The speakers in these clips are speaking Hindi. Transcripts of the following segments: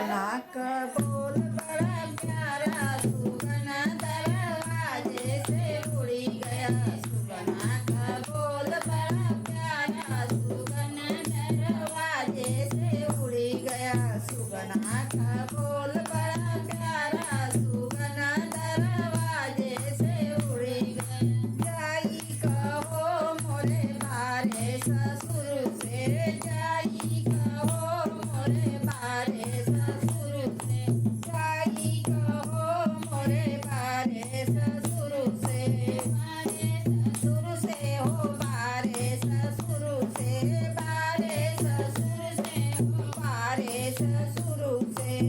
सुगना का बोल बड़ा प्यारा, सुगना दरवाजे से उड़ी गया। सुगना का बोल बड़ा प्यारा, सुगना दरवाजे से उड़ी गया। सुगना का बोल बड़ा प्यारा, सुगना दरवाजे से उड़ी गया। जाई कहो मोरे बारे ससुर से, जाई कहो मोरे बारे ससुर से, जाई कहो मोरे बारे ससुर से, बारे ससुर से हो बारे ससुर से, बारे ससुर से हो बारे ससुर से।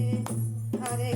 अरे